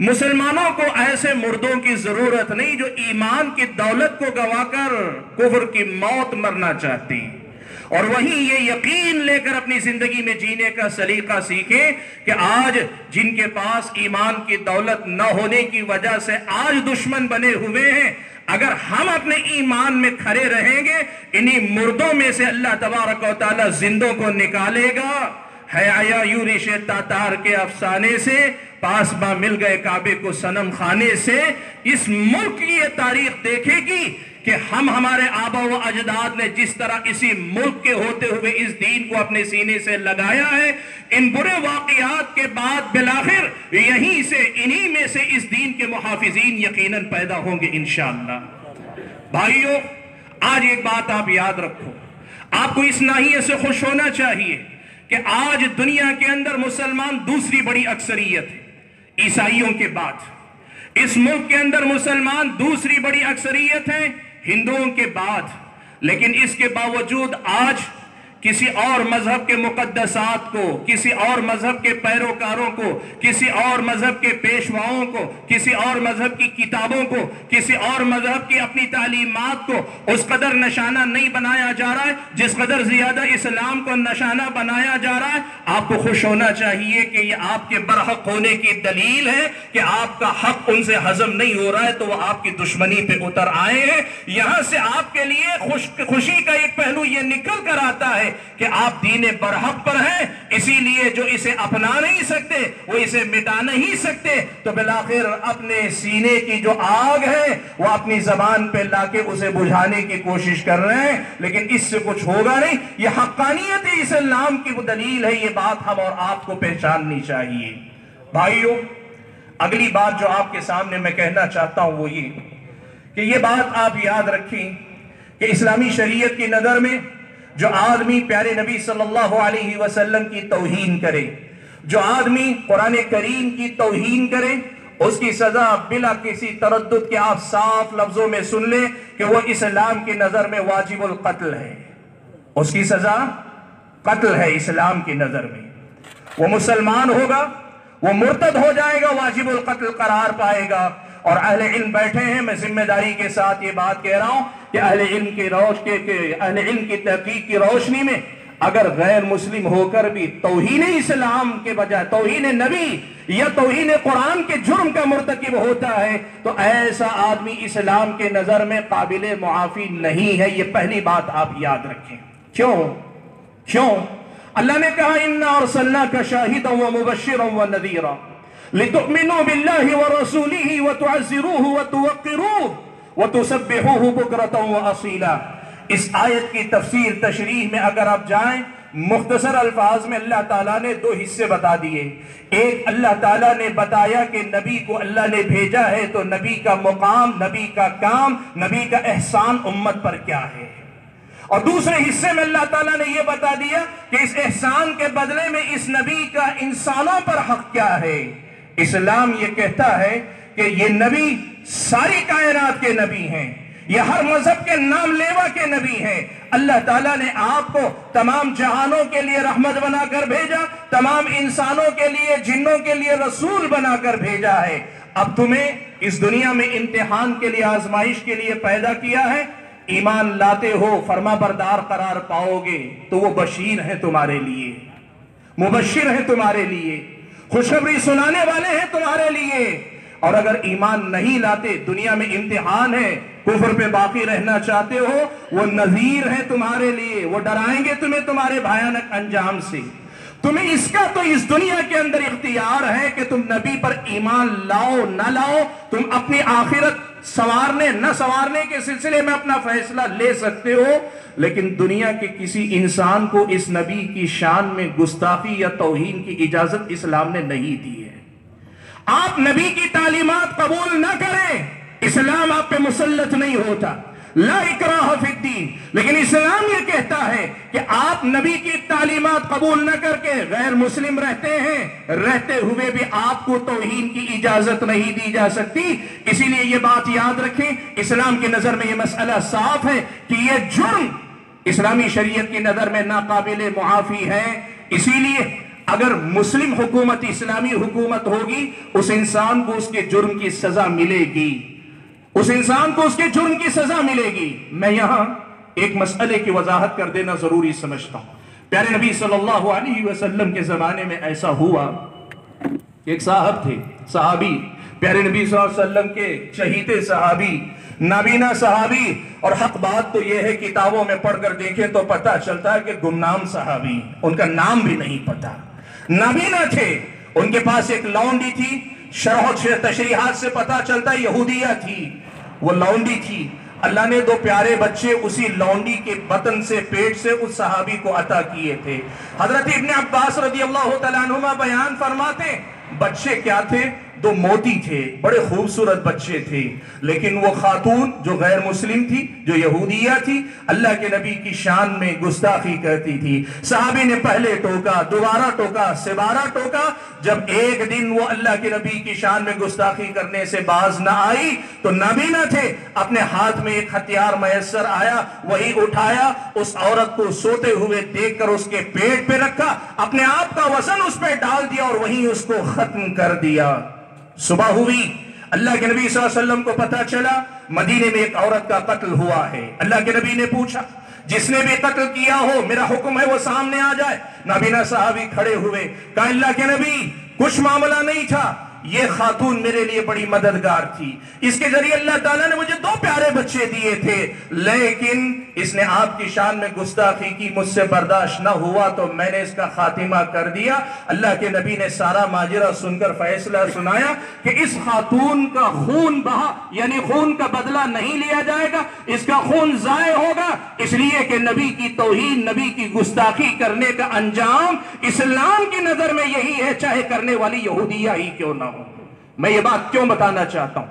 مسلمانوں کو ایسے مردوں کی ضرورت نہیں جو ایمان کی دولت کو گوا کر کفر کی موت مرنا چاہتے ہیں، اور وہیں یہ یقین لے کر اپنی زندگی میں جینے کا سلیقہ سیکھیں کہ آج جن کے پاس ایمان کی دولت نہ ہونے کی وجہ سے آج دشمن بنے ہوئے ہیں، اگر ہم اپنے ایمان میں کھڑے رہیں گے انہی مردوں میں سے اللہ تبارک و تعالی زندوں کو نکالے گا۔ ہے آیا یورش تاتار کے افسانے سے، پاس با مل گئے کعبے کو صنم خانے سے۔ اس ملک کی یہ تاریخ دیکھے گی کہ ہمارے آبا و اجداد نے جس طرح اسی ملک کے ہوتے ہوئے اس دین کو اپنے سینے سے لگایا ہے، ان برے واقعات کے بعد بالآخر یہیں سے انہی میں سے اس دین کے محافظین یقیناً پیدا ہوں گے انشاءاللہ۔ بھائیو، آج ایک بات آپ یاد رکھو، آپ کو اس ناحیے سے خوش ہونا چاہیے کہ آج دنیا کے اندر مسلمان دوسری بڑی اکثریت ہے عیسائیوں کے بعد۔ اس ملک کے اندر مسلمان دوسری بڑی اکثریت ہیں ہندوؤں کے بعد، لیکن اس کے باوجود آج کسی اور مذہب کے مقدسات کو، کسی اور مذہب کے پیروکاروں کو، کسی اور مذہب کے پیشواؤں کو، کسی اور مذہب کی کتابوں کو، کسی اور مذہب کی اپنی تعلیمات کو اس قدر نشانہ نہیں بنایا جا رہا ہے جس قدر زیادہ اسلام کو نشانہ بنایا جا رہا ہے۔ آپ کو خوش ہونا چاہیے کہ یہ آپ کے برحق ہونے کی دلیل ہے کہ آپ کا حق ان سے ہضم نہیں ہو رہا ہے تو وہ آپ کی دشمنی پہ اتر آئے ہیں۔ یہاں سے آپ کے لیے خوشی کا ایک پہلو یہ نکل کر آتا ہے کہ آپ دین برحق پر ہیں، اسی لیے جو اسے اپنا نہیں سکتے وہ اسے مٹا نہیں سکتے، تو بالآخر اپنے سینے کی جو آگ ہے وہ اپنی زبان پہ لا کے اسے بجھانے کی کوشش کر رہے ہیں، لیکن اس سے کچھ ہوگا نہیں۔ یہ حقانیت اسلام کی وہ دلیل ہے، یہ بات ہم اور آپ کو پہچاننی چاہیے۔ بھائیو، اگلی بات جو آپ کے سامنے میں کہنا چاہتا ہوں وہ یہ کہ یہ بات آپ یاد رکھیں کہ اسلامی شریعت کی نظر میں جو آدمی پیارے نبی صلی اللہ علیہ وسلم کی توہین کرے، جو آدمی قرآن کریم کی توہین کرے، اس کی سزا بلا کسی تردد کے آپ صاف لفظوں میں سن لیں کہ وہ اسلام کی نظر میں واجب القتل ہے۔ اس کی سزا قتل ہے اسلام کی نظر میں۔ وہ مسلمان ہوگا، وہ مرتد ہو جائے گا، واجب القتل قرار پائے گا۔ اور اہل علم بیٹھے ہیں، میں ذمہ داری کے ساتھ یہ بات کہہ رہا ہوں کہ اہل علم کی تحقیق کی روشنی میں اگر غیر مسلم ہو کر بھی توہین اسلام کے بجائے توہین نبی یا توہین قرآن کے جرم کا مرتکب ہوتا ہے تو ایسا آدمی اسلام کے نظر میں قابل معافی نہیں ہے۔ یہ پہلی بات آپ یاد رکھیں۔ کیوں؟ اللہ نے کہا اِنَّا أَرْسَلْنَاكَ شَاهِدًا وَمُبَشِّرًا وَنَذِيرًا لِتُؤْمِنُوا بِاللَّهِ وَرَسُولِهِ وَتُعَزِّرُوهُ وَتُوَقِّرُوهُ وَتُسَبِّحُوهُ بُكْرَةً وَأَصِيلًا۔ اس آیت کی تفسیر تشریح میں اگر آپ جائیں، مختصر الفاظ میں اللہ تعالیٰ نے دو حصے بتا دیے۔ ایک، اللہ تعالیٰ نے بتایا کہ نبی کو اللہ نے بھیجا ہے تو نبی کا مقام، نبی کا کام، نبی کا احسان امت پر کیا ہے۔ اور دوسرے حصے میں اللہ تعالیٰ نے یہ بتا دیا کہ اس احسان کے بدلے میں اس نبی کا انسانوں پر حق کیا ہے۔ اسلام یہ کہتا ہے کہ یہ نبی ساری کائنات کے نبی ہیں، یہ ہر مذہب کے نام لیوا کے نبی ہیں۔ اللہ تعالیٰ نے آپ کو تمام جہانوں کے لیے رحمت بنا کر بھیجا، تمام انسانوں کے لیے، جنوں کے لیے رسول بنا کر بھیجا ہے۔ اب تمہیں اس دنیا میں امتحان کے لیے، آزمائش کے لیے پیدا کیا ہے۔ ایمان لاتے ہو، فرما بردار قرار پاؤ گے تو وہ بشیر ہیں تمہارے لیے، مبشر ہیں تمہارے لیے، خوشخبری سنانے والے ہیں تمہارے لیے۔ اور اگر ایمان نہیں لاتے، دنیا میں امتحان ہے، کفر پہ باقی رہنا چاہتے ہو، وہ نذیر ہیں تمہارے لیے، وہ ڈرائیں گے تمہیں تمہارے بھیانک انجام سے۔ تمہیں اس کا تو اس دنیا کے اندر اختیار ہے کہ تم نبی پر ایمان لاؤ نہ لاؤ، تم اپنی آخرت سنوارنے نہ سنوارنے کے سلسلے میں اپنا فیصلہ لے سکتے ہو، لیکن دنیا کے کسی انسان کو اس نبی کی شان میں گستاخی یا توہین کی اجازت اسلام نے نہیں دی ہے۔ آپ نبی کی تعلیمات قبول نہ کریں، اسلام آپ پہ مسلط نہیں ہوتا، لا اکراہ فی الدین، لیکن اسلام یہ کہتا ہے کہ آپ نبی کی تعلیمات قبول نہ کر کے غیر مسلم رہتے ہیں، رہتے ہوئے بھی آپ کو توہین کی اجازت نہیں دی جا سکتی۔ اسی لیے یہ بات یاد رکھیں، اسلام کی نظر میں یہ مسئلہ صاف ہے کہ یہ جرم اسلامی شریعت کی نظر میں ناقابل معافی ہے۔ اسی لیے اگر مسلم حکومت اسلامی حکومت ہوگی اس انسان کو اس کے جرم کی سزا ملے گی، اس انسان کو اس کے جرم کی سزا ملے گی۔ میں یہاں ایک مسئلے کی وضاحت کر دینا ضروری سمجھتا ہوں۔ پیارے نبی صلی اللہ علیہ وسلم کے زمانے میں ایسا ہوا، ایک صاحب تھے، صحابی، پیارے نبی صلی اللہ علیہ وسلم کے چہیتے صحابی، نابینا صحابی، اور حق بات تو یہ ہے کتابوں میں پڑھ کر دیکھیں تو پتہ چلتا ہے کہ گمنام صحابی، ان کا نام بھی نہیں پتا، نابینا تھے۔ ان کے پاس ایک لونڈی تھی، شرح و تشریحات سے پتہ چلتا ہے یہودیہ تھی، وہ لونڈی تھی۔ اللہ نے دو پیارے بچے اسی لونڈی کے بطن سے، پیٹ سے اس صحابی کو عطا کیے تھے۔ حضرت ابن عباس رضی اللہ تعالیٰ عنہما بیان فرماتے بچے کیا تھے؟ دو موتی تھے، بڑے خوبصورت بچے تھے، لیکن وہ خاتون جو غیر مسلم تھی، جو یہودیہ تھی، اللہ کے نبی کی شان میں گستاخی کرتی تھی۔ صحابی نے پہلے ٹوکا، دوبارہ ٹوکا، سبارہ ٹوکا۔ جب ایک دن وہ اللہ کے نبی کی شان میں گستاخی کرنے سے باز نہ آئی تو نبی نہ تھے، اپنے ہاتھ میں ایک ہتھیار میسر آیا، وہی اٹھایا، اس عورت کو سوتے ہوئے دیکھ کر اس کے پیٹ پہ رکھا، اپنے آپ کا وزن اس پہ ڈال دیا اور وہیں اس کو ختم کر دیا۔ صبح ہوئی، اللہ کے نبی صلی اللہ علیہ وسلم کو پتہ چلا مدینے میں ایک عورت کا قتل ہوا ہے۔ اللہ کے نبی نے پوچھا جس نے بھی قتل کیا ہو میرا حکم ہے وہ سامنے آ جائے۔ نابینا صحابی کھڑے ہوئے، کہا اللہ کے نبی کچھ معاملہ نہیں تھا، یہ خاتون میرے لیے بڑی مددگار تھی، اس کے ذریعے اللہ تعالیٰ نے مجھے دو پیارے بچے دیے تھے، لیکن اس نے آپ کی شان میں گستاخی کی، مجھ سے برداشت نہ ہوا تو میں نے اس کا خاتمہ کر دیا۔ اللہ کے نبی نے سارا ماجرہ سن کر فیصلہ سنایا کہ اس خاتون کا خون بہا، یعنی خون کا بدلہ نہیں لیا جائے گا، اس کا خون ضائع ہوگا، اس لیے کہ نبی کی توہین، نبی کی گستاخی کرنے کا انجام اسلام کی نظر میں یہی ہے، چاہے کرنے والی یہودیہ ہی کیوں نہ ہو۔ میں یہ بات کیوں بتانا چاہتا ہوں؟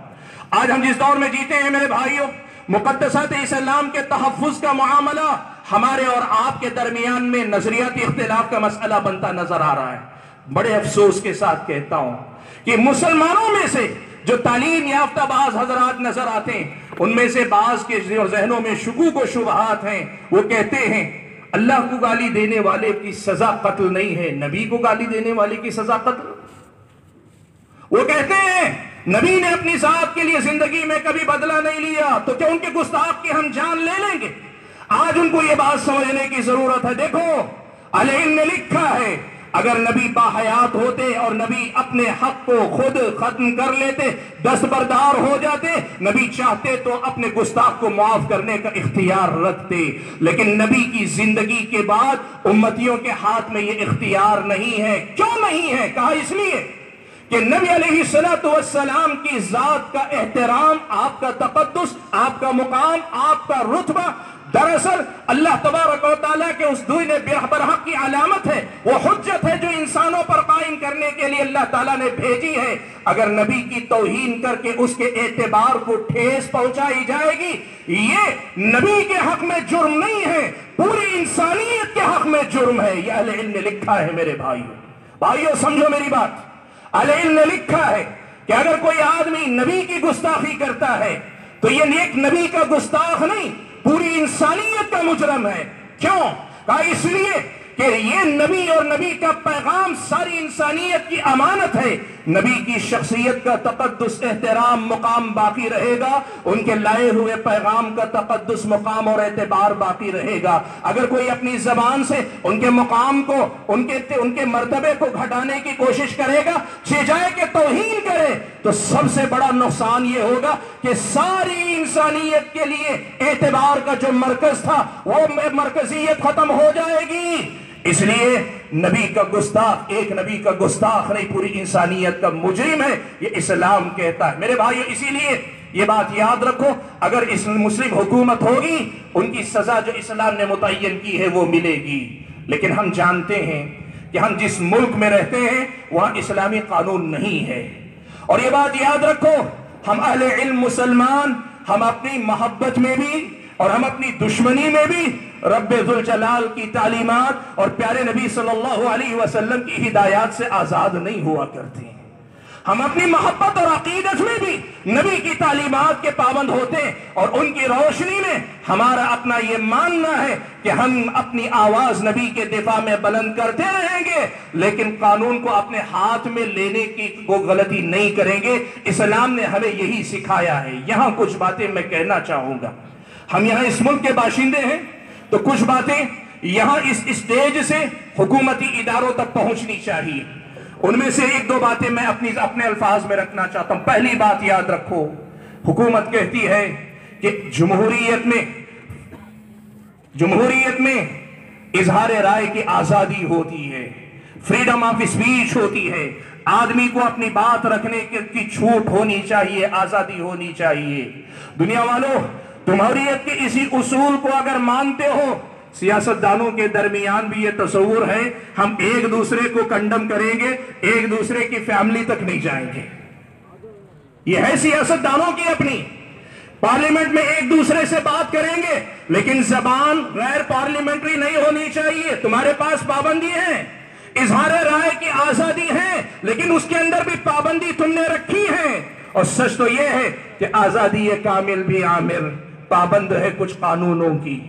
آج ہم جس دور میں جیتے ہیں میرے بھائیوں، مقدسات اسلام کے تحفظ کا معاملہ ہمارے اور آپ کے درمیان میں نظریاتی اختلاف کا مسئلہ بنتا نظر آ رہا ہے۔ بڑے افسوس کے ساتھ کہتا ہوں کہ مسلمانوں میں سے جو تعلیم یافتہ بعض حضرات نظر آتے ہیں، ان میں سے بعض کے ذہنوں میں شکوک و شبہات ہیں، وہ کہتے ہیں اللہ کو گالی دینے والے کی سزا قتل نہیں ہے، نبی کو گالی دینے والے کی سزا قتل۔ وہ کہتے ہیں نبی نے اپنی ذات کے لیے زندگی میں کبھی بدلہ نہیں لیا، تو کیا ان کے گستاخ کی ہم جان لے لیں گے؟ آج ان کو یہ بات سمجھنے کی ضرورت ہے۔ دیکھو اہل علم نے لکھا ہے اگر نبی باحیات ہوتے اور نبی اپنے حق کو خود ختم کر لیتے، دستبردار ہو جاتے، نبی چاہتے تو اپنے گستاخ کو معاف کرنے کا اختیار رکھتے، لیکن نبی کی زندگی کے بعد امتیوں کے ہاتھ میں یہ اختیار نہیں ہے۔ کیوں نہیں ہے؟ کہا اس لیے کہ نبی علیہ السلام کی ذات کا احترام، آپ کا تقدس، آپ کا مقام، آپ کا رتبہ دراصل اللہ تبارک و تعالیٰ کے اس دین برحق کی علامت ہے، وہ حجت ہے جو انسانوں پر قائم کرنے کے لیے اللہ تعالیٰ نے بھیجی ہے۔ اگر نبی کی توہین کر کے اس کے اعتبار کو ٹھیس پہنچائی جائے گی، یہ نبی کے حق میں جرم نہیں ہے، پوری انسانیت کے حق میں جرم ہے۔ یہ اہل علم نے لکھا ہے میرے بھائیوں سمجھو میری بات۔ اہل علم نے لکھا ہے کہ اگر کوئی آدمی نبی کی گستاخی کرتا ہے تو یہ ایک نبی کا گستاخ نہیں، پوری انسانیت کا مجرم ہے۔ کیوں؟ کہا اس لیے کہ یہ نبی اور نبی کا پیغام ساری انسانیت کی امانت ہے، نبی کی شخصیت کا تقدس، احترام، مقام باقی رہے گا، ان کے لائے ہوئے پیغام کا تقدس، مقام اور اعتبار باقی رہے گا۔ اگر کوئی اپنی زبان سے ان کے مقام کو، ان کے مرتبے کو گھٹانے کی کوشش کرے گا، چھجائے کہ توہین کرے، تو سب سے بڑا نقصان یہ ہوگا کہ ساری انسانیت کے لیے اعتبار کا جو مرکز تھا وہ مرکزیت ختم ہو جائے گی۔ اس لیے نبی کا گستاخ ایک نبی کا گستاخ نہیں، پوری انسانیت کا مجرم ہے، یہ اسلام کہتا ہے میرے بھائیو۔ اسی لیے یہ بات یاد رکھو، اگر اس مسلم حکومت ہوگی ان کی سزا جو اسلام نے متعین کی ہے وہ ملے گی، لیکن ہم جانتے ہیں کہ ہم جس ملک میں رہتے ہیں وہاں اسلامی قانون نہیں ہے۔ اور یہ بات یاد رکھو، ہم اہل علم مسلمان، ہم اپنی محبت میں بھی اور ہم اپنی دشمنی میں بھی رب ذوالجلال کی تعلیمات اور پیارے نبی صلی اللہ علیہ وسلم کی ہدایات سے آزاد نہیں ہوا کرتے ہیں۔ ہم اپنی محبت اور عقیدت میں بھی نبی کی تعلیمات کے پابند ہوتے ہیں، اور ان کی روشنی میں ہمارا اپنا یہ ماننا ہے کہ ہم اپنی آواز نبی کے دفاع میں بلند کرتے رہیں گے، لیکن قانون کو اپنے ہاتھ میں لینے کی کوئی غلطی نہیں کریں گے۔ اسلام نے ہمیں یہی سکھایا ہے۔ یہاں کچھ باتیں میں کہنا چاہوں گا۔ ہم یہاں اس ملک کے باشندے ہیں تو کچھ باتیں یہاں اس اسٹیج سے حکومتی اداروں تک پہنچنی چاہیے۔ ان میں سے ایک دو باتیں میں اپنے الفاظ میں رکھنا چاہتا ہوں۔ پہلی بات یاد رکھو، حکومت کہتی ہے کہ جمہوریت میں اظہار رائے کی آزادی ہوتی ہے، فریڈم آف اسپیچ ہوتی ہے، آدمی کو اپنی بات رکھنے کی چھوٹ ہونی چاہیے، آزادی ہونی چاہیے۔ دنیا والوں، جمہوریت کے اسی اصول کو اگر مانتے ہو، سیاستدانوں کے درمیان بھی یہ تصور ہے ہم ایک دوسرے کو کنڈم کریں گے، ایک دوسرے کی فیملی تک نہیں جائیں گے۔ یہ ہے سیاستدانوں کی اپنی، پارلیمنٹ میں ایک دوسرے سے بات کریں گے لیکن زبان غیر پارلیمنٹری نہیں ہونی چاہیے۔ تمہارے پاس پابندی ہے، اظہار رائے کی آزادی ہے، لیکن اس کے اندر بھی پابندی تم نے رکھی ہے۔ اور سچ تو یہ ہے کہ آزادی کامل بھی عامر پابند ہے کچھ قانونوں کی،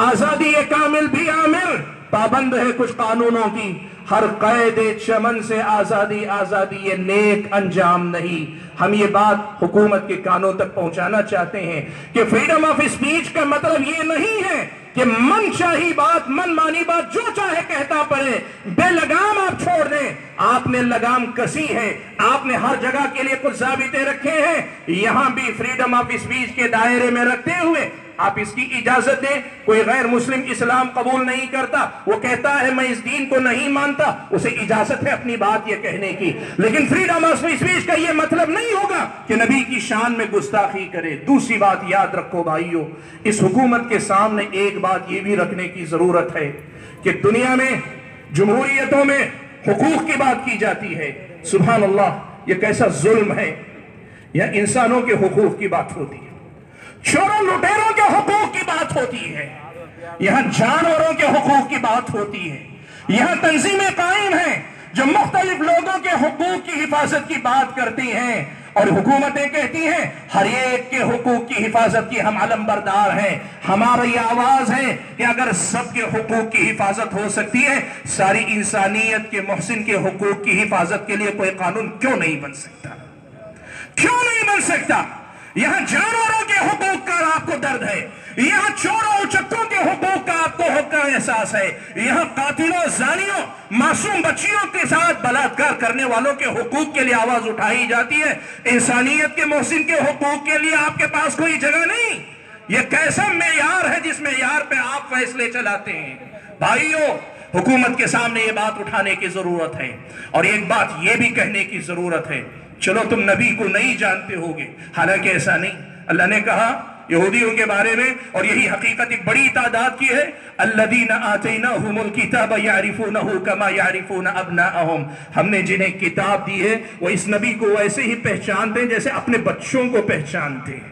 آزادی کامل بھی عامر پابند ہے کچھ قانونوں کی۔ ہر قید چمن سے آزادی، آزادی یہ نیک انجام نہیں۔ ہم یہ بات حکومت کے کانوں تک پہنچانا چاہتے ہیں کہ فریڈم آف اسپیچ کا مطلب یہ نہیں ہے کہ من چاہی بات، من مانی بات جو چاہے کہتا پڑے، بے لگام آپ چھوڑ دیں۔ آپ نے لگام کسی ہے، آپ نے ہر جگہ کے لیے کچھ ضابطے رکھے ہیں، یہاں بھی فریڈم آف اسپیچ کے دائرے میں رکھتے ہوئے آپ اس کی اجازت دیں۔ کوئی غیر مسلم اسلام قبول نہیں کرتا، وہ کہتا ہے میں اس دین کو نہیں مانتا، اسے اجازت ہے اپنی بات یہ کہنے کی، لیکن فریڈم آف اسپیچ کا یہ مطلب نہیں ہوگا کہ نبی کی شان میں گستاخی کرے۔ دوسری بات یاد رکھو بھائیو، اس حکومت کے سامنے ایک بات یہ بھی رکھنے کی ضرورت ہے کہ دنیا میں جمہوریتوں میں حقوق کی بات کی جاتی ہے، سبحان اللہ یہ کیسا ظلم ہے۔ یہاں انسانوں کے حقوق کی بات ہوتی ہے، چوروں لٹیروں کے حقوق کی بات ہوتی ہے، یہاں جانوروں کے حقوق کی بات ہوتی ہے۔ یہاں تنظیمیں قائم ہیں جو مختلف لوگوں کے حقوق کی حفاظت کی بات کرتی ہیں، اور حکومتیں کہتی ہیں ہر ایک کے حقوق کی حفاظت کی ہم علم بردار ہیں۔ ہمارا یہ آواز ہے کہ اگر سب کے حقوق کی حفاظت ہو سکتی ہے، ساری انسانیت کے محسن کے حقوق کی حفاظت کے لیے کوئی قانون کیوں نہیں بن سکتا؟ کیوں نہیں بن سکتا؟ یہاں جانوروں کے حقوق کا آپ کو درد ہے، یہاں چوروں اچکوں کے حقوق کا آپ کو حق کا احساس ہے، یہاں قاتلوں، زانیوں، معصوم بچیوں کے ساتھ بلاತ್ಕಾರ کرنے والوں کے حقوق کے لیے آواز اٹھائی جاتی ہے۔ انسانیت کے محسن کے حقوق کے لیے آپ کے پاس کوئی جگہ نہیں۔ یہ کیسا معیار ہے جس معیار پہ آپ فیصلے چلاتے ہیں؟ بھائیو، حکومت کے سامنے یہ بات اٹھانے کی ضرورت ہے، اور ایک بات یہ بھی کہنے کی ضرورت ہے، چلو تم نبی کو نہیں جانتے ہوگے، حالانکہ ایسا نہیں۔ اللہ نے کہا یہودیوں کے بارے میں، اور یہی حقیقت ایک بڑی تعداد کی ہے، الذین آتیناہم الکتاب یعرفونہ کما یعرفون ابناءہم، ہم نے جنہیں کتاب دی ہے وہ اس نبی کو ایسے ہی پہچانتے ہیں جیسے اپنے بچوں کو پہچانتے ہیں۔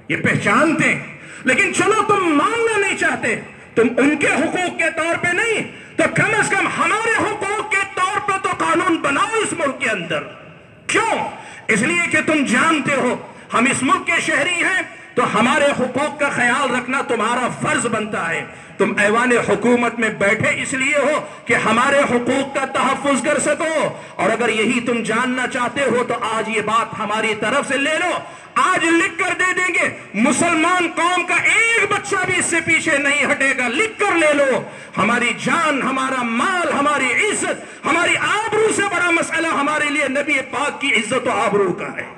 یہ پہچانتے ہیں، لیکن چلو تم ماننا نہیں چاہتے، تم ان کے حقوق کے طور پہ نہیں تو کم از کم ہمارے حقوق کے طور پہ تو قانون بناؤ اس ملک کے اندر۔ کیوں؟ اس لیے کہ تم جانتے ہو ہم اس ملک کے شہری ہیں تو ہمارے حقوق کا خیال رکھنا تمہارا فرض بنتا ہے۔ تم ایوان حکومت میں بیٹھے اس لیے ہو کہ ہمارے حقوق کا تحفظ کر سکو، اور اگر یہی تم جاننا چاہتے ہو تو آج یہ بات ہماری طرف سے لے لو، آج لکھ کر دے دیں گے، مسلمان قوم کا ایک بچہ بھی اس سے پیچھے نہیں ہٹے گا، لکھ کر لے لو۔ ہماری جان، ہمارا مال، ہماری عزت، ہماری آبرو سے بڑا مسئلہ ہمارے لیے نبی پاک کی عزت و آبرو کا ہے۔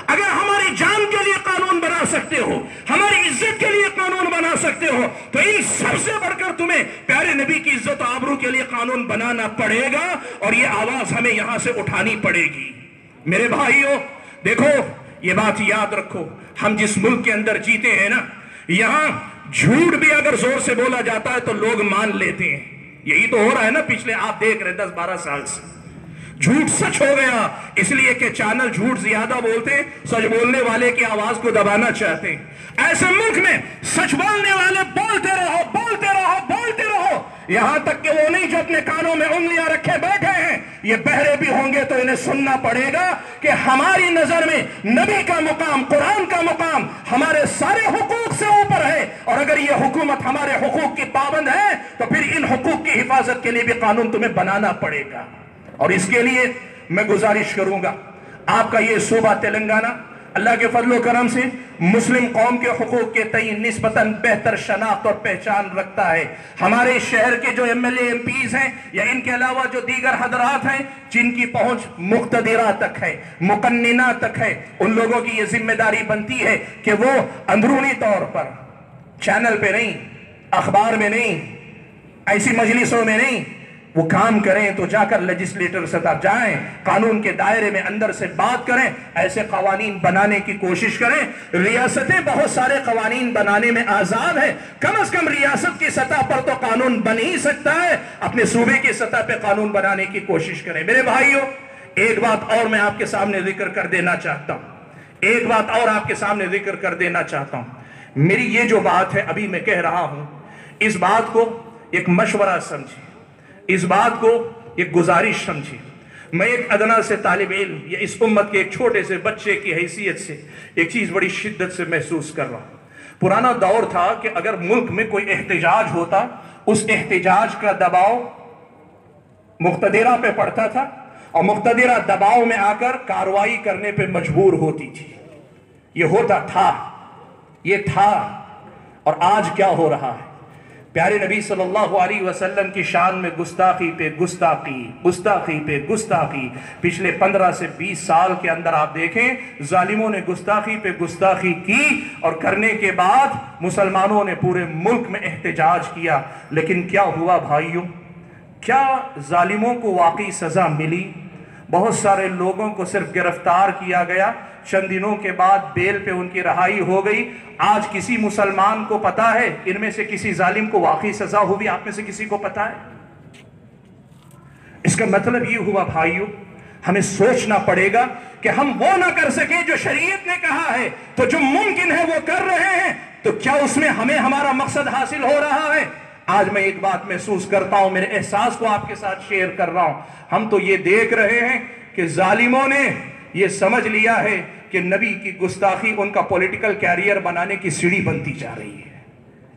اگر ہماری جان کے لیے قانون بنا سکتے ہو، ہماری عزت کے لیے قانون بنا سکتے ہو، تو ان سب سے بڑھ کر تمہیں پیارے نبی کی عزت و آبرو کے لیے قانون بنانا پڑے گا، اور یہ آواز ہمیں یہاں سے اٹھانی پڑے گی۔ میرے بھائیو دیکھو، یہ بات یاد رکھو، ہم جس ملک کے اندر جیتے ہیں نا، یہاں جھوٹ بھی اگر زور سے بولا جاتا ہے تو لوگ مان لیتے ہیں۔ یہی تو ہو رہا ہے نا پچھلے آپ دیکھ رہے 10-12 سال سے، جھوٹ سچ ہو گیا، اس لیے کہ چینل جھوٹ زیادہ بولتے ہیں، سچ بولنے والے کی آواز کو دبانا چاہتے ہیں۔ ایسے ملک میں سچ بولنے والے بولتے رہو، بولتے رہو، بولتے رہو، یہاں تک کہ وہ نہیں جو اپنے کانوں میں انگلیاں رکھے بیٹھے ہیں، یہ بہرے بھی ہوں گے تو انہیں سننا پڑے گا کہ ہماری نظر میں نبی کا مقام، قرآن کا مقام ہمارے سارے حقوق سے اوپر ہے، اور اگر یہ حکومت ہمارے حقوق کی پابند ہے تو پھر ان حقوق کی حفاظت کے لیے بھی قانون تمہیں بنانا پڑے گا۔ اور اس کے لیے میں گزارش کروں گا، آپ کا یہ صوبہ تلنگانہ اللہ کے فضل و کرم سے مسلم قوم کے حقوق کے تئیں نسبتاً بہتر شناخت اور پہچان رکھتا ہے۔ ہمارے شہر کے جو M L A M Ps ہیں یا ان کے علاوہ جو دیگر حضرات ہیں جن کی پہنچ مقتدرہ تک ہے، مقننہ تک ہے، ان لوگوں کی یہ ذمہ داری بنتی ہے کہ وہ اندرونی طور پر چینل پہ نہیں، اخبار میں نہیں، ایسی مجلسوں میں نہیں، وہ کام کریں تو جا کر لیجسلیٹر سطح جائیں، قانون کے دائرے میں اندر سے بات کریں، ایسے قوانین بنانے کی کوشش کریں۔ ریاستیں بہت سارے قوانین بنانے میں آزاد ہیں، کم از کم ریاست کی سطح پر تو قانون بن ہی سکتا ہے، اپنے صوبے کی سطح پہ قانون بنانے کی کوشش کریں۔ میرے بھائیوں، ایک بات اور میں آپ کے سامنے ذکر کر دینا چاہتا ہوں، میری یہ جو بات ہے ابھی میں کہہ رہا ہوں، اس بات کو ایک مشورہ سمجھیں، اس بات کو ایک گزارش سمجھیں۔ میں ایک ادنا سے طالب علم یا اس امت کے ایک چھوٹے سے بچے کی حیثیت سے ایک چیز بڑی شدت سے محسوس کر رہا ہوں۔ پرانا دور تھا کہ اگر ملک میں کوئی احتجاج ہوتا، اس احتجاج کا دباؤ مقتدرہ پہ پڑتا تھا اور مقتدرہ دباؤ میں آ کر کارروائی کرنے پہ مجبور ہوتی تھی۔ یہ ہوتا تھا، یہ تھا، اور آج کیا ہو رہا ہے؟ پیارے نبی صلی اللہ علیہ وسلم کی شان میں گستاخی پہ گستاخی پچھلے 15 سے 20 سال کے اندر آپ دیکھیں، ظالموں نے گستاخی پہ گستاخی کی، اور کرنے کے بعد مسلمانوں نے پورے ملک میں احتجاج کیا۔ لیکن کیا ہوا بھائیوں؟ کیا ظالموں کو واقعی سزا ملی؟ بہت سارے لوگوں کو صرف گرفتار کیا گیا، چند دنوں کے بعد بیل پہ ان کی رہائی ہو گئی۔ آج کسی مسلمان کو پتا ہے ان میں سے کسی ظالم کو واقعی سزا ہوئی؟ آپ میں سے کسی کو پتا ہے؟ اس کا مطلب یہ ہوا بھائیوں، ہمیں سوچنا پڑے گا کہ ہم وہ نہ کر سکیں جو شریعت نے کہا ہے، تو جو ممکن ہے وہ کر رہے ہیں، تو کیا اس میں ہمیں ہمارا مقصد حاصل ہو رہا ہے؟ آج میں ایک بات محسوس کرتا ہوں، میرے احساس کو آپ کے ساتھ شیئر کر رہا ہوں۔ ہم تو یہ دیکھ رہے ہیں کہ ظالموں نے یہ سمجھ لیا ہے کہ نبی کی گستاخی ان کا پولیٹیکل کیریئر بنانے کی سیڑھی بنتی جا رہی ہے۔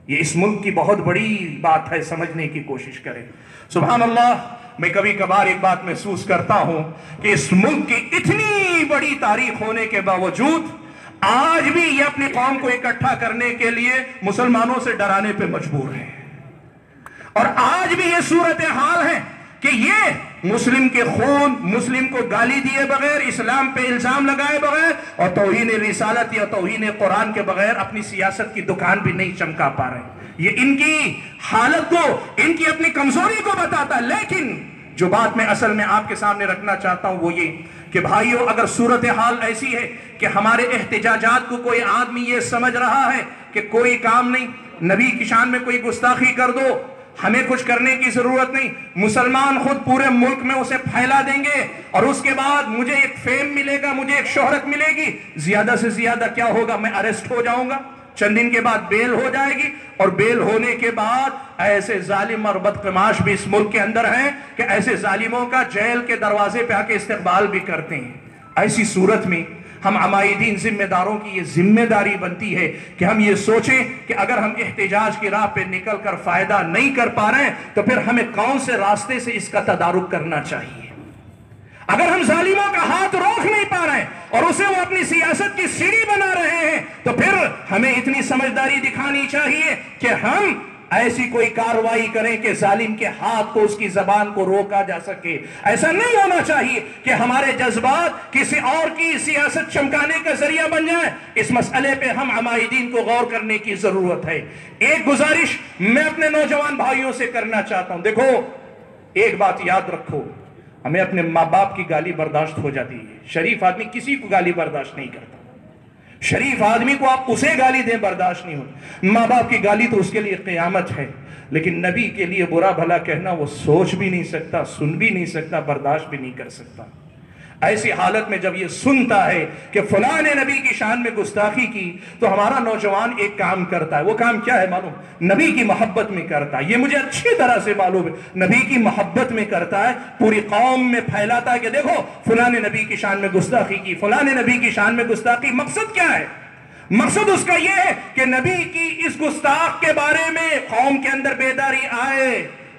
یہ اس ملک کی بہت بڑی بات ہے، سمجھنے کی کوشش کریں۔ سبحان اللہ، میں کبھی کبھار ایک بات محسوس کرتا ہوں کہ اس ملک کی اتنی بڑی تاریخ ہونے کے باوجود آج بھی یہ اپنی قوم کو اکٹھا کرنے کے لیے مسلمانوں سے ڈرانے پہ مجبور ہے، اور آج بھی یہ صورتحال ہے کہ یہ مسلم کے خون، مسلم کو گالی دیے بغیر، اسلام پہ الزام لگائے بغیر اور توہین رسالت یا توہین قرآن کے بغیر اپنی سیاست کی دکان بھی نہیں چمکا پا رہے۔ یہ ان کی حالت کو، ان کی اپنی کمزوری کو بتاتا ہے۔ لیکن جو بات میں اصل میں آپ کے سامنے رکھنا چاہتا ہوں وہ یہ کہ بھائیوں، اگر صورتحال ایسی ہے کہ ہمارے احتجاجات کو کوئی آدمی یہ سمجھ رہا ہے کہ کوئی کام نہیں، نبی کی شان میں کوئی گستاخی کر دو، ہمیں کچھ کرنے کی ضرورت نہیں، مسلمان خود پورے ملک میں اسے پھیلا دیں گے اور اس کے بعد مجھے ایک فیم ملے گا، مجھے ایک شہرت ملے گی، زیادہ سے زیادہ کیا ہوگا؟ میں اریسٹ ہو جاؤں گا، چند دن کے بعد بیل ہو جائے گی، اور بیل ہونے کے بعد ایسے ظالم اور بدقماش بھی اس ملک کے اندر ہیں کہ ایسے ظالموں کا جیل کے دروازے پہ آ کے استقبال بھی کرتے ہیں۔ ایسی صورت میں ہم عمائدین ذمہ داروں کی یہ ذمہ داری بنتی ہے کہ ہم یہ سوچیں کہ اگر ہم احتجاج کی راہ پہ نکل کر فائدہ نہیں کر پا رہے ہیں تو پھر ہمیں کون سے راستے سے اس کا تدارک کرنا چاہیے۔ اگر ہم ظالموں کا ہاتھ روک نہیں پا رہے ہیں اور اسے وہ اپنی سیاست کی سیڑھی بنا رہے ہیں تو پھر ہمیں اتنی سمجھداری دکھانی چاہیے کہ ہم ایسی کوئی کارروائی کریں کہ ظالم کے ہاتھ کو، اس کی زبان کو روکا جا سکے۔ ایسا نہیں ہونا چاہیے کہ ہمارے جذبات کسی اور کی سیاست چمکانے کا ذریعہ بن جائیں۔ اس مسئلے پہ ہم عمائدین کو غور کرنے کی ضرورت ہے۔ ایک گزارش میں اپنے نوجوان بھائیوں سے کرنا چاہتا ہوں، دیکھو ایک بات یاد رکھو، ہمیں اپنے ماں باپ کی گالی برداشت ہو جاتی ہے، شریف آدمی کسی کو گالی برداشت نہیں کرتا، شریف آدمی کو آپ اسے گالی دیں برداشت نہیں ہوتی، ماں باپ کی گالی تو اس کے لیے قیامت ہے، لیکن نبی کے لیے برا بھلا کہنا وہ سوچ بھی نہیں سکتا، سن بھی نہیں سکتا، برداشت بھی نہیں کر سکتا۔ ایسی حالت میں جب یہ سنتا ہے کہ فلاں نے نبی کی شان میں گستاخی کی تو ہمارا نوجوان ایک کام کرتا ہے. وہ کام کیا ہے معلوم؟ نبی کی محبت میں کرتا ہے. یہ مجھے اچھی طرح سے معلوم ہے. نبی کی محبت میں کرتا ہے, پوری قوم میں پھیلاتا ہے کہ دیکھو فلاں نے نبی کی شان میں گستاخی کی, فلاں نے نبی کی شان میں گستاخی. مقصد کیا ہے؟ مقصد اس کا یہ ہے کہ نبی کی اس گستاخ کے بارے میں قوم کے اندر بیداری آئے.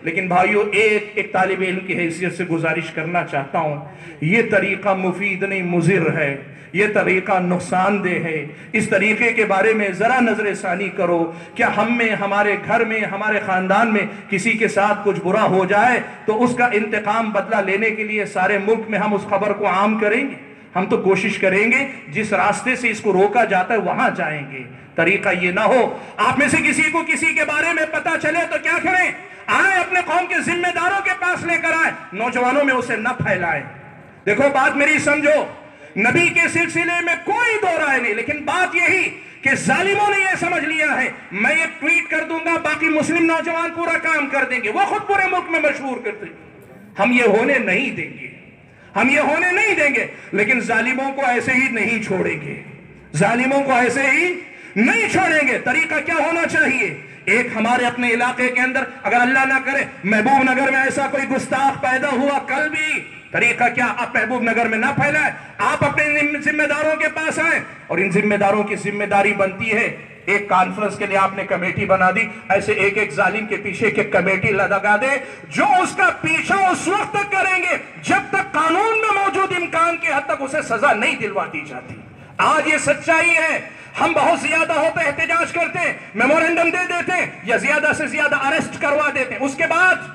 لیکن بھائیو ایک طالب علم کی حیثیت سے گزارش کرنا چاہتا ہوں, یہ طریقہ مفید نہیں مضر ہے, یہ طریقہ نقصان دہ ہے. اس طریقے کے بارے میں ذرا نظر ثانی کرو. کیا ہم میں, ہمارے گھر میں, ہمارے خاندان میں کسی کے ساتھ کچھ برا ہو جائے تو اس کا انتقام بدلہ لینے کے لیے سارے ملک میں ہم اس خبر کو عام کریں گے؟ ہم تو کوشش کریں گے جس راستے سے اس کو روکا جاتا ہے وہاں جائیں گے. طریقہ یہ نہ ہو آپ میں سے کسی کو کسی کے بارے میں پتا چلے تو کیا کریں؟ آئیں اپنے قوم کے ذمہ داروں کے پاس لے کر آئیں, نوجوانوں میں اسے نہ پھیلائیں. دیکھو بات میری سمجھو, نبی کے سلسلے میں کوئی دو رائے نہیں, لیکن بات یہی کہ ظالموں نے یہ سمجھ لیا ہے میں یہ ٹویٹ کر دوں گا باقی مسلم نوجوان پورا کام کر دیں گے, وہ خود پورے ملک میں مشہور کر دیں گے. ہم یہ ہونے نہیں دیں گے, ہم یہ ہونے نہیں دیں گے. لیکن ظالموں کو ایسے ہی نہیں چھوڑیں گے, ظالموں کو ایسے ہی نہیں چھوڑیں گے. طریقہ کیا ہونا چاہیے؟ ایک ہمارے اپنے علاقے کے اندر اگر اللہ نہ کرے محبوب نگر میں ایسا کوئی گستاخ پیدا ہوا کل بھی, طریقہ کیا؟ آپ محبوب نگر میں نہ پھیلائیں, آپ اپنے ذمہ داروں کے پاس آئیں. اور ان ذمہ داروں کی ذمہ داری بنتی ہے, ایک کانفرنس کے لیے آپ نے کمیٹی بنا دی, ایسے ایک ظالم کے پیچھے کی کمیٹی لگا دے, جو اس کا پیچھا اس وقت تک کریں گے جب تک قانون میں موجود امکان کے حد تک اسے سزا نہیں دلوا دی جاتی. آج یہ سچائی ہے. ہم بہت زیادہ ہوتے احتجاج کرتے ہیں, میمورنڈم دے دیتے ہیں یا زیادہ سے زیادہ اریسٹ کروا دیتے ہیں. اس کے بعد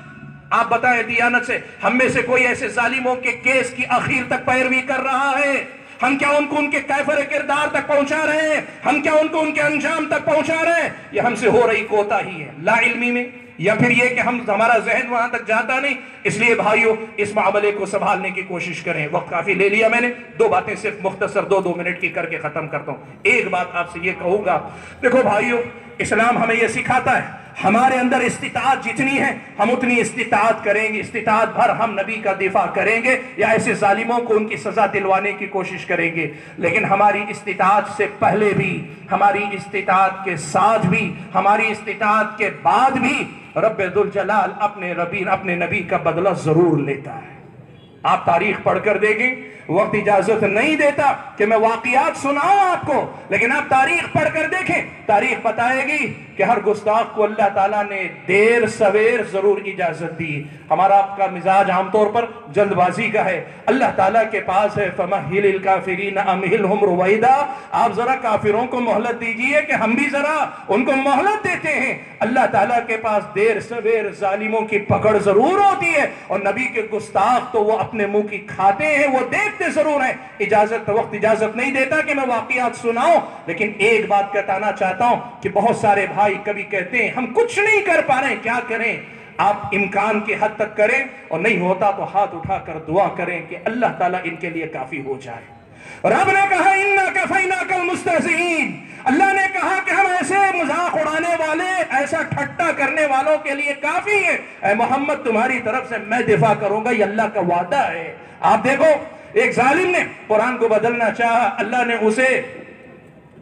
آپ بتائیں دیانت سے ہم میں سے کوئی ایسے ظالموں کے کیس کی آخر تک پیروی کر رہا ہے؟ ہم کیا ان کو ان کے کیفر کردار تک پہنچا رہے ہیں؟ ہم کیا ان کو ان کے انجام تک پہنچا رہے ہیں؟ یہ ہم سے ہو رہی کوتاہی ہے, لا علمی میں, یا پھر یہ کہ ہمارا ذہن وہاں تک جاتا نہیں. اس لیے بھائیو اس معاملے کو سنبھالنے کی کوشش کریں. وقت کافی لے لیا میں نے, دو باتیں صرف مختصر دو منٹ کی کر کے ختم کرتا ہوں. ایک بات آپ سے یہ کہوں گا, دیکھو بھائیو اسلام ہمیں یہ سکھاتا ہے ہمارے اندر استطاعت جتنی ہے ہم اتنی استطاعت کریں گے, استطاعت بھر ہم نبی کا دفاع کریں گے یا ایسے ظالموں کو ان کی سزا دلوانے کی کوشش کریں گے. لیکن ہماری استطاعت سے پہلے بھی, ہماری استطاعت کے ساتھ بھی, ہماری استطاعت کے بعد بھی رب ذوالجلال اپنے نبی کا بدلہ ضرور لیتا ہے. آپ تاریخ پڑھ کر دیکھیں, وقت اجازت نہیں دیتا کہ میں واقعات سناؤں آپ کو, لیکن آپ تاریخ پڑھ کر دیکھیں, تاریخ بتائے گی کہ ہر گستاخ کو اللہ تعالیٰ نے دیر سویر ضرور اجازت دی. ہمارا آپ کا مزاج عام طور پر جلد بازی کا ہے. اللہ تعالیٰ کے پاس ہے فَمَهِّلِ الْكَافِرِينَ أَمْهِلْهُمْ رُوَيْدًا, آپ ذرا کافروں کو مہلت دیجئے کہ ہم بھی ذرا ان کو مہلت دیتے ہیں. اللہ تعالیٰ کے پاس دیر سویر ظالموں کی پکڑ ضرور ہوتی ہے, اور نبی کے گستاخ تو وہ اپنے منہ کی کھاتے ہیں, وہ دیکھتے ضرور ہیں. وقت اجازت نہیں دیتا کہ میں واقعات سناؤں, لیکن ایک بات بتانا چاہتا ہوں کہ بہت سارے بھائی کبھی کہتے ہیں ہم کچھ نہیں کر پا رہے ہیں. کیا کریں؟ آپ امکان کی حد تک کریں, اور نہیں ہوتا تو ہاتھ اٹھا کر دعا کریں کہ اللہ تعالیٰ ان کے لیے کافی ہو جائے. رب نے کہا اِنَّا كَفَيْنَاكَ الْمُسْتَهْزِئِينَ, اللہ نے کہا کہ ہم ایسے مذاق اڑانے والے, ایسا ٹھٹا کرنے والوں کے لیے کافی ہے. اے محمد تمہاری طرف سے میں دفاع کروں گا, یہ اللہ کا وعدہ ہے. آپ دیکھو ایک ظالم نے قرآن کو بدلنا چاہا, اللہ نے اسے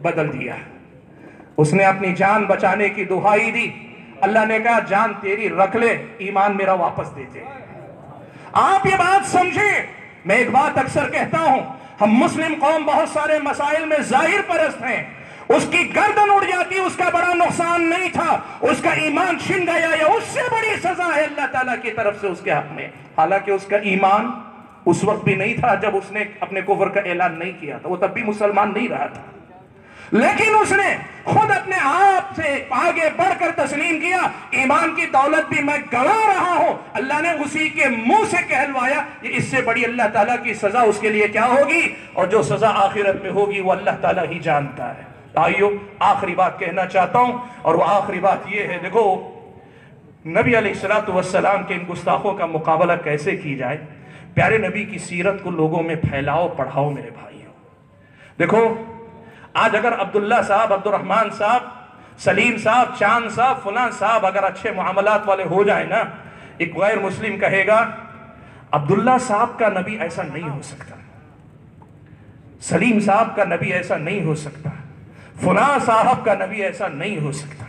بدل دیا. اس نے اپنی جان بچانے کی دہائی دی, اللہ نے کہا جان تیری رکھ لے, ایمان میرا واپس دے دے. آپ یہ بات سمجھیں. میں ایک بات اکثر کہتا ہوں, ہم مسلم قوم بہت سارے مسائل میں ظاہر پرست ہیں. اس کی گردن اڑ جاتی اس کا بڑا نقصان نہیں تھا, اس کا ایمان چھن گیا, یا اس سے بڑی سزا ہے اللہ تعالیٰ کی طرف سے اس کے حق میں. حالانکہ اس کا ایمان اس وقت بھی نہیں تھا جب اس نے اپنے کفر کا اعلان نہیں کیا تھا, وہ تب بھی مسلمان نہیں رہا تھا, لیکن اس نے خود اپنے آپ سے آگے بڑھ کر تسلیم کیا. ایمان کی دولت بھی میں گنوا رہا ہوں, اللہ نے اسی کے منہ سے کہلوایا. یہ اس سے بڑی اللہ تعالیٰ کی سزا اس کے لیے کیا ہوگی, اور جو سزا آخرت میں ہوگی وہ اللہ تعالیٰ ہی جانتا ہے. آئیو آخری بات کہنا چاہتا ہوں, اور وہ آخری بات یہ ہے, دیکھو نبی علیہ السلام کے ان گستاخوں کا مقابلہ کیسے کی جائے. پیارے نبی کی سیرت کو لوگوں میں پھیلاؤ, پڑھاؤ میرے بھائیوں. دیکھو آج اگر عبداللہ صاحب, عبد الرحمن صاحب, سلیم صاحب, چاند صاحب, فلان صاحب اگر اچھے معاملات والے ہو جائیں نا, ایک غیر مسلم کہے گا عبداللہ صاحب کا نبی ایسا نہیں ہو سکتا. سلیم صاحب کا نبی ایسا نہیں ہو سکتا، فلاں صاحب کا نبی ایسا نہیں ہو سکتا۔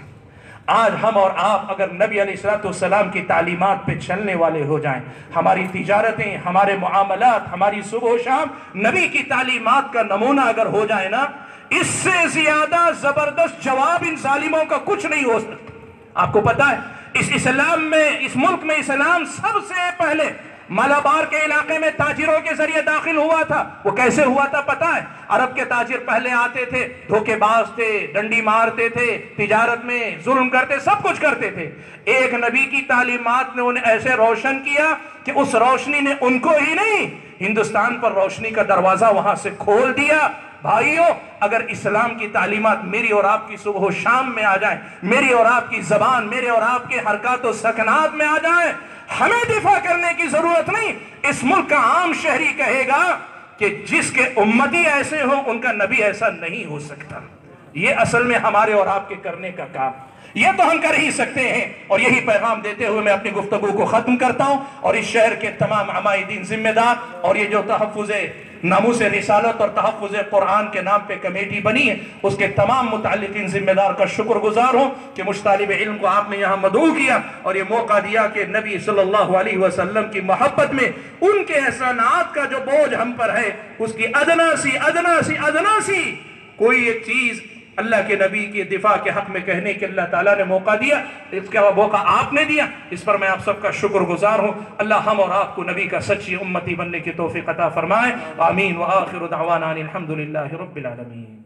آج ہم اور آپ اگر نبی علیہ السلام کی تعلیمات پہ چلنے والے ہو جائیں، ہماری تجارتیں، ہمارے معاملات، ہماری صبح و شام نبی کی تعلیمات کا نمونہ اگر ہو جائے نا، اس سے زیادہ زبردست جواب ان ظالموں کا کچھ نہیں ہو سکتا۔ آپ کو پتا ہے اس اسلام میں، اس ملک میں اسلام سب سے پہلے مالابار کے علاقے میں تاجروں کے ذریعے داخل ہوا تھا۔ وہ کیسے ہوا تھا پتا ہے؟ عرب کے تاجر پہلے آتے تھے، دھوکے باز تھے، ڈنڈی مارتے تھے، تجارت میں ظلم کرتے، سب کچھ کرتے تھے۔ ایک نبی کی تعلیمات نے انہیں ایسے روشن کیا کہ اس روشنی نے ان کو ہی نہیں، ہندوستان پر روشنی کا دروازہ وہاں سے کھول دیا۔ بھائیو، اگر اسلام کی تعلیمات میری اور آپ کی صبح و شام میں آ جائیں، میری اور آپ کی زبان، میرے اور آپ کے حرکات و سکنات میں آ جائیں، ہمیں دفاع کرنے کی ضرورت نہیں۔ اس ملک کا عام شہری کہے گا کہ جس کے امتی ایسے ہوں ان کا نبی ایسا نہیں ہو سکتا۔ یہ اصل میں ہمارے اور آپ کے کرنے کا کام، یہ تو ہم کر ہی سکتے ہیں۔ اور یہی پیغام دیتے ہوئے میں اپنی گفتگو کو ختم کرتا ہوں، اور اس شہر کے تمام عمائدین ذمہ دار اور یہ جو تحفظ ناموس رسالت اور تحفظ قرآن کے نام پہ کمیٹی بنی ہے، اس کے تمام متعلقین ذمہ دار کا شکر گزار ہوں کہ مجھ طالب علم کو آپ نے یہاں مدعو کیا اور یہ موقع دیا کہ نبی صلی اللہ علیہ وسلم کی محبت میں ان کے احسانات کا جو بوجھ ہم پر ہے، اس کی ادنا سی کوئی ایک چیز اللہ کے نبی کے دفاع کے حق میں کہنے کے اللہ تعالیٰ نے موقع دیا، اس کا موقع آپ نے دیا، اس پر میں آپ سب کا شکر گزار ہوں۔ اللہ ہم اور آپ کو نبی کا سچی امتی بننے کی توفیق عطا فرمائے۔ آمین۔ وآخر دعوانا الحمدللہ رب العالمین۔